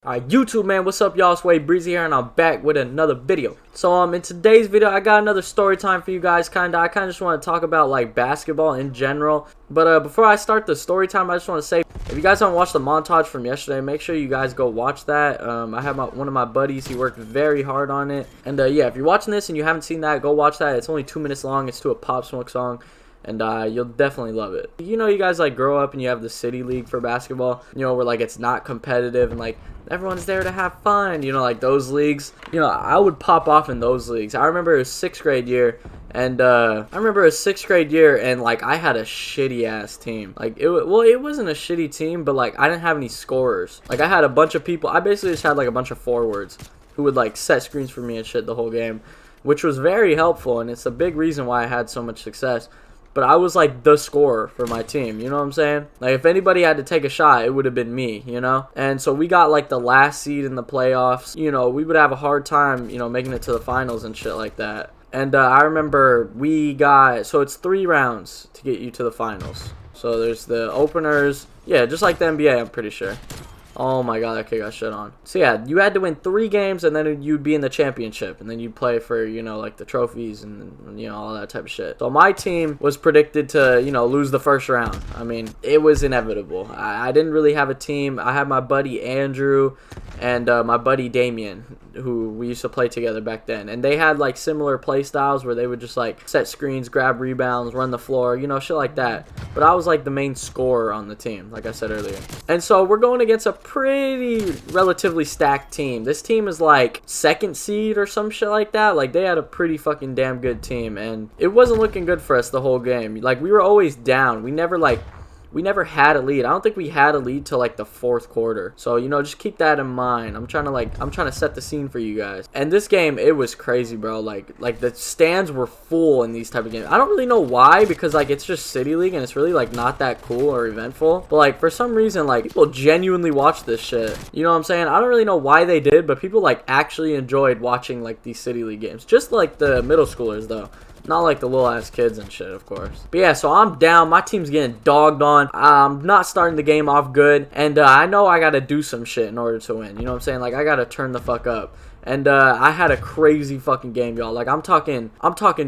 Alright, YouTube man, what's up y'all? It's Wade Breezy here and I'm back with another video. So in today's video I got another story time for you guys. I kinda just want to talk about like basketball in general. But before I start the story time, I just want to say, if you guys haven't watched the montage from yesterday, make sure you guys go watch that. I have one of my buddies, he worked very hard on it. And yeah, if you're watching this and you haven't seen that, go watch that. It's only 2 minutes long. It's to a Pop Smoke song. And you'll definitely love it. You know, you guys like grow up and you have the city league for basketball, you know, where like it's not competitive and like everyone's there to have fun, you know, like those leagues. You know, I would pop off in those leagues. I remember it was 6th grade year, and like I had a shitty ass team. Like it wasn't a shitty team, but like I didn't have any scorers. Like I had a bunch of people. I basically just had like a bunch of forwards who would like set screens for me and shit the whole game, which was very helpful, and it's a big reason why I had so much success. But I was like the scorer for my team, you know what I'm saying? Like if anybody had to take a shot, it would have been me, you know? And so we got like the last seed in the playoffs. You know, we would have a hard time, you know, making it to the finals and shit like that. And I remember so it's 3 rounds to get you to the finals. So there's the openers. Yeah, just like the NBA, I'm pretty sure. Oh my god, that kid got shit on. So yeah, you had to win 3 games and then you'd be in the championship. And then you'd play for, you know, like the trophies and you know, all that type of shit. So my team was predicted to, you know, lose the first round. I mean, it was inevitable. I didn't really have a team. I had my buddy Andrew and my buddy Damien, who we used to play together back then. And they had like similar play styles where they would just like set screens, grab rebounds, run the floor, you know, shit like that. But I was like the main scorer on the team, like I said earlier. And so we're going against a pretty relatively stacked team. This team is like 2nd seed or some shit like that. Like they had a pretty fucking damn good team, and it wasn't looking good for us the whole game. Like we were always down. We never had a lead. I don't think we had a lead till like the 4th quarter. So, you know, just keep that in mind. I'm trying to set the scene for you guys. And this game, it was crazy, bro. Like the stands were full in these type of games. I don't really know why, because like it's just City League and it's really like not that cool or eventful. But like for some reason, like people genuinely watch this shit. You know what I'm saying? I don't really know why they did, but people like actually enjoyed watching like these City League games. Just like the middle schoolers though. Not like the little ass kids and shit, of course. But yeah, so I'm down. My team's getting dogged on. I'm not starting the game off good. And I know I got to do some shit in order to win. You know what I'm saying? Like, I got to turn the fuck up. And I had a crazy fucking game, y'all. Like, I'm talking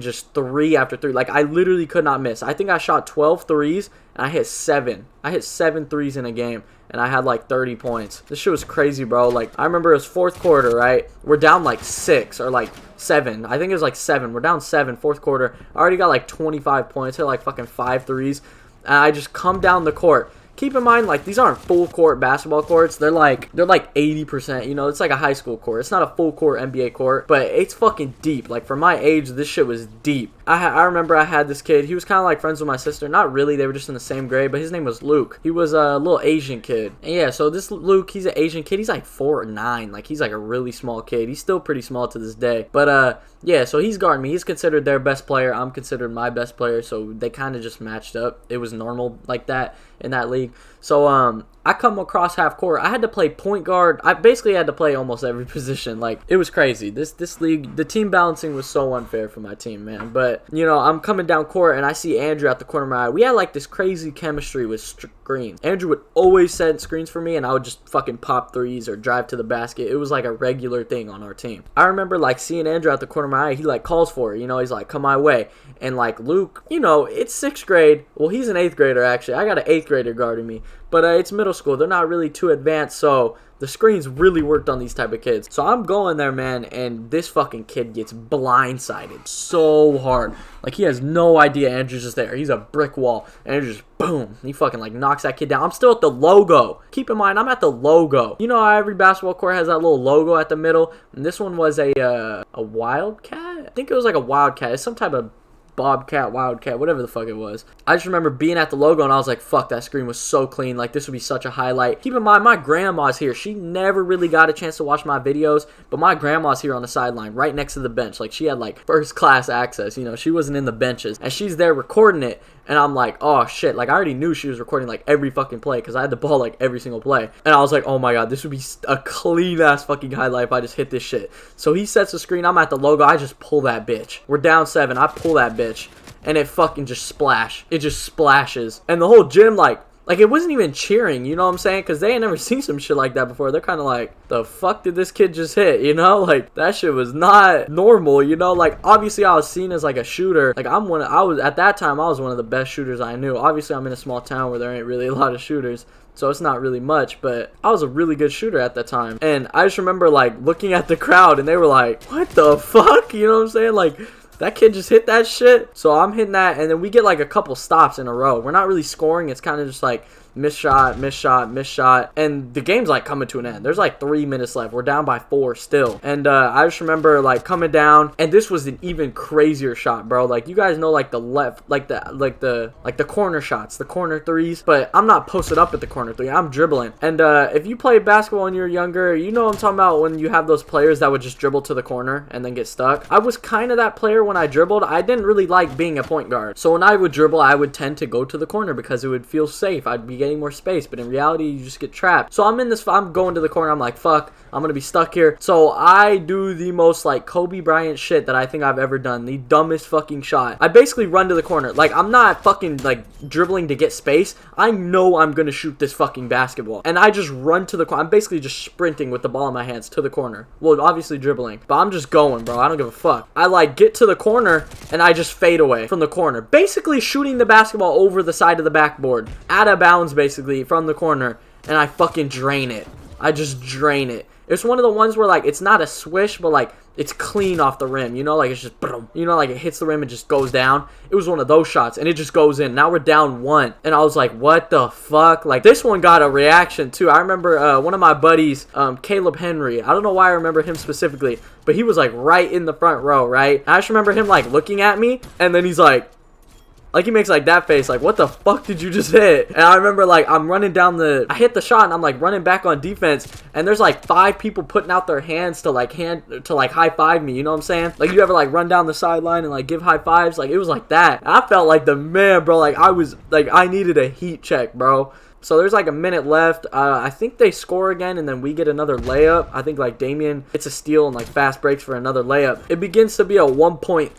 just 3 after 3. Like, I literally could not miss. I think I shot 12 threes, and I hit 7. I hit 7 threes in a game, and I had like 30 points. This shit was crazy, bro. Like, I remember it was 4th quarter, right? We're down like 6 or like 7. I think it was like 7. We're down 7, 4th quarter. I already got like 25 points. Hit like fucking 5 threes. And I just come down the court. Keep in mind, like, these aren't full court basketball courts. They're like 80%, you know, it's like a high school court. It's not a full court NBA court, but it's fucking deep. Like, for my age, this shit was deep. I remember I had this kid. He was kind of like friends with my sister. Not really. They were just in the same grade, but his name was Luke. He was a little Asian kid. And yeah, so this Luke, he's an Asian kid. He's like 4'9". Like, he's like a really small kid. He's still pretty small to this day. But, yeah, so he's guarding me. He's considered their best player. I'm considered my best player. So they kind of just matched up. It was normal like that in that league. So, I come across half court. I had to play point guard. I basically had to play almost every position. Like, it was crazy. This league, the team balancing was so unfair for my team, man. But, you know, I'm coming down court and I see Andrew at the corner of my eye. We had like this crazy chemistry with screens. Andrew would always set screens for me and I would just fucking pop threes or drive to the basket. It was like a regular thing on our team. I remember like seeing Andrew at the corner of my eye. He like calls for it, you know, he's like, come my way. And like Luke, you know, it's 6th grade. Well, he's an 8th grader actually. I got an 8th grader guarding me. But it's middle school. They're not really too advanced, so the screens really worked on these type of kids. So I'm going there, man, and this fucking kid gets blindsided so hard. Like, he has no idea Andrew's just there. He's a brick wall. Andrew just, boom. He fucking, like, knocks that kid down. I'm still at the logo. Keep in mind, I'm at the logo. You know how every basketball court has that little logo at the middle? And this one was a Wildcat? I think it was like a Wildcat. It's some type of Bobcat, Wildcat, whatever the fuck it was. I just remember being at the logo and I was like, fuck, that screen was so clean. Like, this would be such a highlight. Keep in mind, my grandma's here. She never really got a chance to watch my videos, but my grandma's here on the sideline right next to the bench. Like, she had like 1st class access, you know, she wasn't in the benches, and she's there recording it. And I'm like, oh shit, like I already knew she was recording like every fucking play because I had the ball like every single play. And I was like, oh my god, this would be a clean ass fucking highlight if I just hit this shit. So he sets the screen, I'm at the logo, I just pull that bitch. We're down 7, I pull that bitch. And it fucking just splash. It just splashes. And the whole gym like like, it wasn't even cheering, you know what I'm saying? Because they ain't never seen some shit like that before. They're kind of like, the fuck did this kid just hit, you know? Like, that shit was not normal, you know? Like, obviously, I was seen as, like, a shooter. Like, at that time, I was one of the best shooters I knew. Obviously, I'm in a small town where there ain't really a lot of shooters, so it's not really much, but I was a really good shooter at that time. And I just remember, like, looking at the crowd, and they were like, what the fuck? You know what I'm saying? Like, that kid just hit that shit. So I'm hitting that, and then we get like a couple stops in a row. We're not really scoring. It's kind of just like miss shot, miss shot, miss shot, and the game's like coming to an end. There's like 3 minutes left. We're down by 4 still, and I just remember like coming down, and this was an even crazier shot, bro. Like, you guys know, like the left, like the corner shots, the corner threes, but I'm not posted up at the corner three. I'm dribbling, and if you played basketball when you were younger, you know what I'm talking about, when you have those players that would just dribble to the corner and then get stuck. I was kind of that player when I dribbled. I didn't really like being a point guard, so when I would dribble, I would tend to go to the corner because it would feel safe. I'd be getting more space, but in reality, you just get trapped. So I'm going to the corner. I'm like, fuck, I'm gonna be stuck here. So I do the most like Kobe Bryant shit that I think I've ever done, the dumbest fucking shot. I basically run to the corner. Like, I'm not fucking like dribbling to get space. I know I'm gonna shoot this fucking basketball, and I just run to the corner. I'm basically just sprinting with the ball in my hands to the corner. Well, obviously dribbling, but I'm just going, bro. I don't give a fuck. I like get to the corner and I just fade away from the corner, basically shooting the basketball over the side of the backboard, out of bounds basically from the corner, and I fucking drain it. I just drain it. It's one of the ones where, like, it's not a swish, but, like, it's clean off the rim, you know? Like, it's just, boom, you know, like, it hits the rim and just goes down. It was one of those shots, and it just goes in. Now we're down 1, and I was like, what the fuck? Like, this one got a reaction, too. I remember one of my buddies, Caleb Henry. I don't know why I remember him specifically, but he was, like, right in the front row, right? And I just remember him, like, looking at me, and then he's like, he makes like that face, like, what the fuck did you just hit? And I remember, like, I'm running down I hit the shot, and I'm like running back on defense, and there's like 5 people putting out their hands to high five me, you know what I'm saying? Like, you ever like run down the sideline and like give high fives? Like, it was like that. And I felt like the man, bro. Like, I needed a heat check, bro. So there's like a minute left. I think they score again, and then we get another layup. I think like Damian gets a steal and like fast breaks for another layup. It begins to be a one point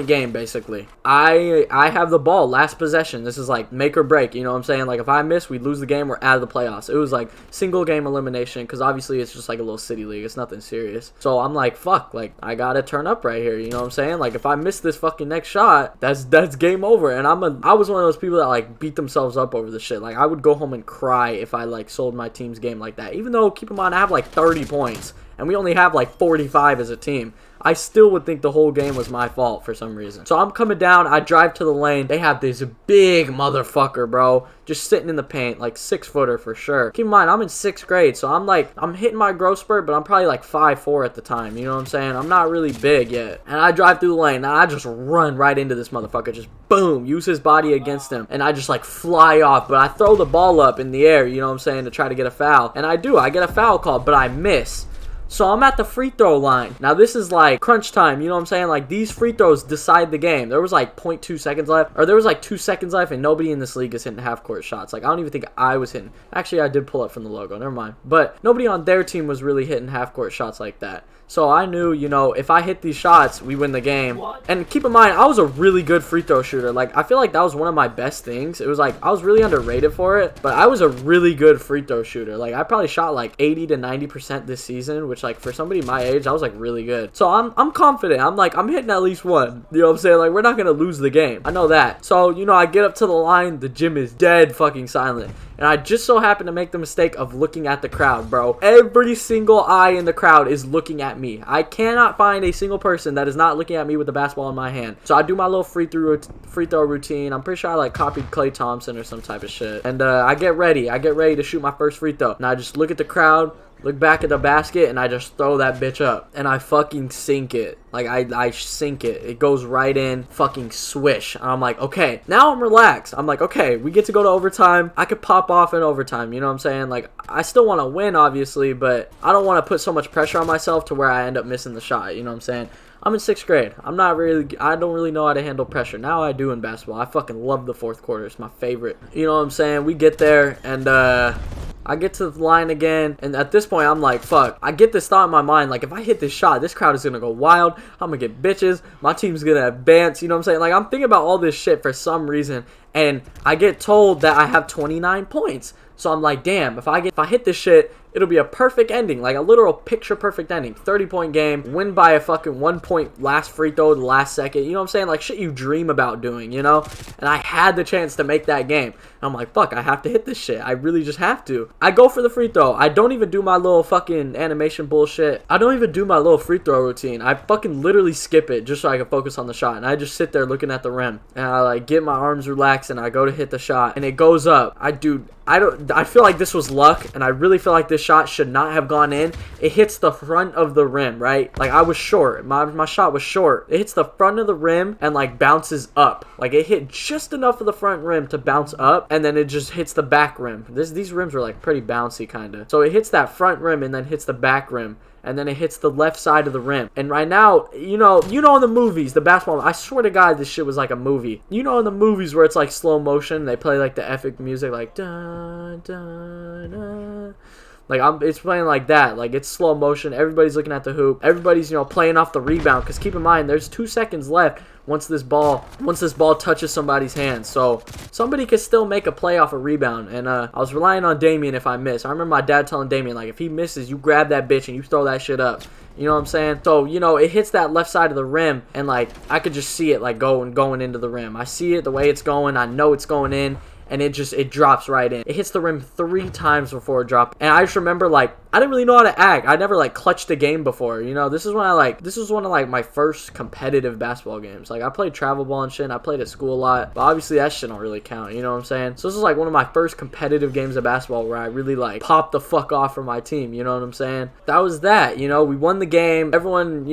game basically. I have the ball, last possession. This is like make or break. You know what I'm saying? Like, if I miss, we lose the game. We're out of the playoffs. It was like single game elimination, because obviously it's just like a little city league. It's nothing serious. So I'm like, fuck. Like, I gotta turn up right here. You know what I'm saying? Like, if I miss this fucking next shot, that's game over. And I was one of those people that like beat themselves up over the shit. Like, I would go home and cry if I like sold my team's game like that. Even though, keep in mind, I have like 30 points and we only have like 45 as a team. I still would think the whole game was my fault for some reason. So I'm coming down, I drive to the lane. They have this big motherfucker, bro, just sitting in the paint, like 6-footer for sure. Keep in mind, I'm in 6th grade, so I'm hitting my growth spurt, but I'm probably like 5'4" at the time, you know what I'm saying? I'm not really big yet. And I drive through the lane, and I just run right into this motherfucker, just boom, use his body against him, and I just like fly off, but I throw the ball up in the air, you know what I'm saying, to try to get a foul. And I get a foul call, but I miss. So I'm at the free throw line. Now this is like crunch time, you know what I'm saying? Like, these free throws decide the game. There was like 0.2 seconds left, or there was like 2 seconds left, and nobody in this league is hitting half-court shots. Like, I don't even think I was hitting. Actually, I did pull up from the logo, never mind. But nobody on their team was really hitting half-court shots like that. So I knew, you know, if I hit these shots, we win the game. What? And keep in mind, I was a really good free throw shooter. Like, I feel like that was one of my best things. It was like, I was really underrated for it, but I was a really good free throw shooter. Like, I probably shot like 80 to 90% this season, which, like, for somebody my age, I was like really good. So I'm confident. I'm hitting at least one. You know what I'm saying? Like, we're not gonna lose the game. I know that. So, you know, I get up to the line, the gym is dead fucking silent. And I just so happen to make the mistake of looking at the crowd, bro. Every single eye in the crowd is looking at me. I cannot find a single person that is not looking at me with the basketball in my hand. So I do my little free throw routine. I'm pretty sure I like copied Klay Thompson or some type of shit. And I get ready. I get ready to shoot my first free throw. And I just look at the crowd, look back at the basket, and I just throw that bitch up. And I fucking sink it. Like, I sink it. It goes right in, fucking swish. And I'm like, okay, now I'm relaxed. I'm like, okay, we get to go to overtime. I could pop off in overtime, you know what I'm saying? Like, I still want to win, obviously, but I don't want to put so much pressure on myself to where I end up missing the shot, you know what I'm saying? I'm in 6th grade. I don't really know how to handle pressure. Now I do in basketball. I fucking love the 4th quarter. It's my favorite. You know what I'm saying? We get there, and I get to the line again, and at this point, I'm like, fuck. I get this thought in my mind, like, if I hit this shot, this crowd is gonna go wild. I'm gonna get bitches. My team's gonna advance. You know what I'm saying? Like, I'm thinking about all this shit for some reason, and I get told that I have 29 points. So I'm like, damn, if I hit this shit, it'll be a perfect ending, like a literal picture perfect ending. 30-point game, win by a fucking 1 point last free throw the last second. You know what I'm saying? Like shit you dream about doing, you know? And I had the chance to make that game. And I'm like, fuck, I have to hit this shit. I really just have to. I go for the free throw. I don't even do my little fucking animation bullshit. I don't even do my little free throw routine. I fucking literally skip it just so I can focus on the shot. And I just sit there looking at the rim. And I like get my arms relaxed and I go to hit the shot. And it goes up. I feel like this was luck, and I really feel like this shot should not have gone in. It hits the front of the rim, right? Like, I was short. My shot was short. It hits the front of the rim and, like, bounces up. Like, it hit just enough of the front rim to bounce up, and then it just hits the back rim. These rims are, like, pretty bouncy, kind of. So it hits that front rim and then hits the back rim. And then it hits the left side of the rim. And right now, you know in the movies, the basketball, I swear to God, this shit was like a movie. You know in the movies where it's like slow motion, they play like the epic music, like dun, dun, dun. Like, it's playing like that. Like, it's slow motion. Everybody's looking at the hoop. Everybody's, playing off the rebound. Because keep in mind, there's 2 seconds left once this ball touches somebody's hands. So, somebody could still make a play off a rebound. And I was relying on Damien if I miss. I remember my dad telling Damien, like, if he misses, you grab that bitch and you throw that shit up. You know what I'm saying? So, it hits that left side of the rim. And, like, I could just see it, like, going into the rim. I see it the way it's going. I know it's going in. And it drops right in. It hits the rim 3 times before it dropped. And I just remember, like, I didn't really know how to act. I never, like, clutched a game before. This is one of, like, my first competitive basketball games. Like, I played travel ball and shit, and I played at school a lot. But obviously, that shit don't really count. You know what I'm saying? So this is, like, one of my first competitive games of basketball where I really, like, popped the fuck off for my team. You know what I'm saying? That was that. We won the game. Everyone,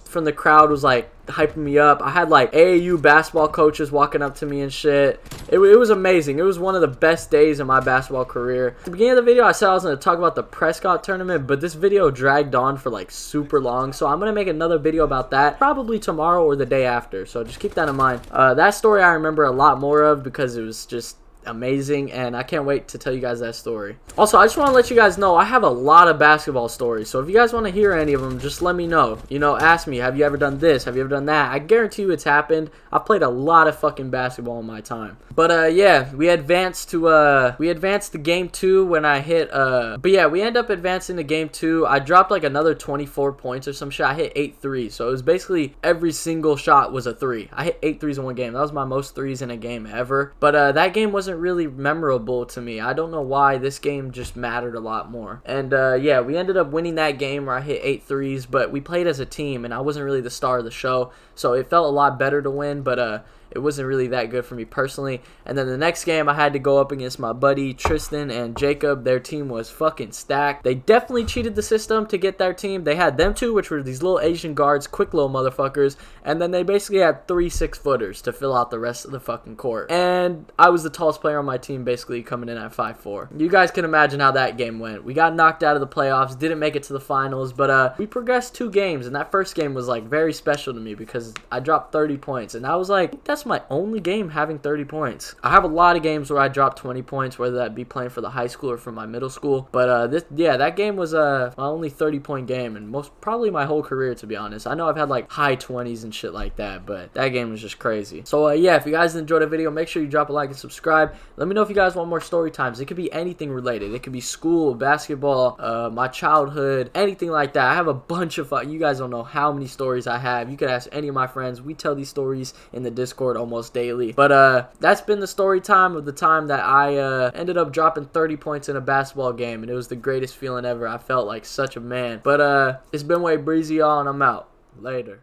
from the crowd was, like, hyping me up. I had like AAU basketball coaches walking up to me and shit. It was amazing. It was one of the best days of my basketball career. At the beginning of the video, I said I was going to talk about the Prescott tournament, but this video dragged on for like super long, so I'm going to make another video about that probably tomorrow or the day after, so just keep that in mind. That story I remember a lot more of because it was just amazing, and I can't wait to tell you guys that story. Also, I just want to let you guys know I have a lot of basketball stories, so if you guys want to hear any of them, just let me know. Ask me, have you ever done this, have you ever done that? I guarantee you it's happened. I've played a lot of fucking basketball in my time. But yeah, we advanced to game 2 when I hit but yeah, we end up advancing to game 2. I dropped like another 24 points or some shit. I hit 8 threes, so it was basically every single shot was a 3. I hit 8 threes in one game. That was my most threes in a game ever. But that game wasn't really memorable to me. I don't know why. This game just mattered a lot more. And yeah, we ended up winning that game where I hit 8 threes, but we played as a team and I wasn't really the star of the show, so it felt a lot better to win, but it wasn't really that good for me personally. And then the next game, I had to go up against my buddy Tristan and Jacob. Their team was fucking stacked. They definitely cheated the system to get their team. They had them two, which were these little Asian guards, quick little motherfuckers. And then they basically had 3 6-footers to fill out the rest of the fucking court. And I was the tallest player on my team, basically coming in at 5'4". You guys can imagine how that game went. We got knocked out of the playoffs, didn't make it to the finals, but we progressed 2 games. And that first game was like very special to me because I dropped 30 points. And I was like, that's my only game having 30 points. I have a lot of games where I dropped 20 points, whether that be playing for the high school or for my middle school. But that game was my only 30-point game, and probably my whole career, to be honest. I know I've had like high 20s and shit like that, but that game was just crazy. So yeah, if you guys enjoyed the video, make sure you drop a like and subscribe. Let me know if you guys want more story times. It could be anything related. It could be school, basketball, my childhood, anything like that. I have a bunch of you guys don't know how many stories I have. You could ask any of my friends. We tell these stories in the Discord almost daily. But that's been the story time of the time that I ended up dropping 30 points in a basketball game, and it was the greatest feeling ever. I felt like such a man. But it's been way breezy, y'all, and I'm out. Later.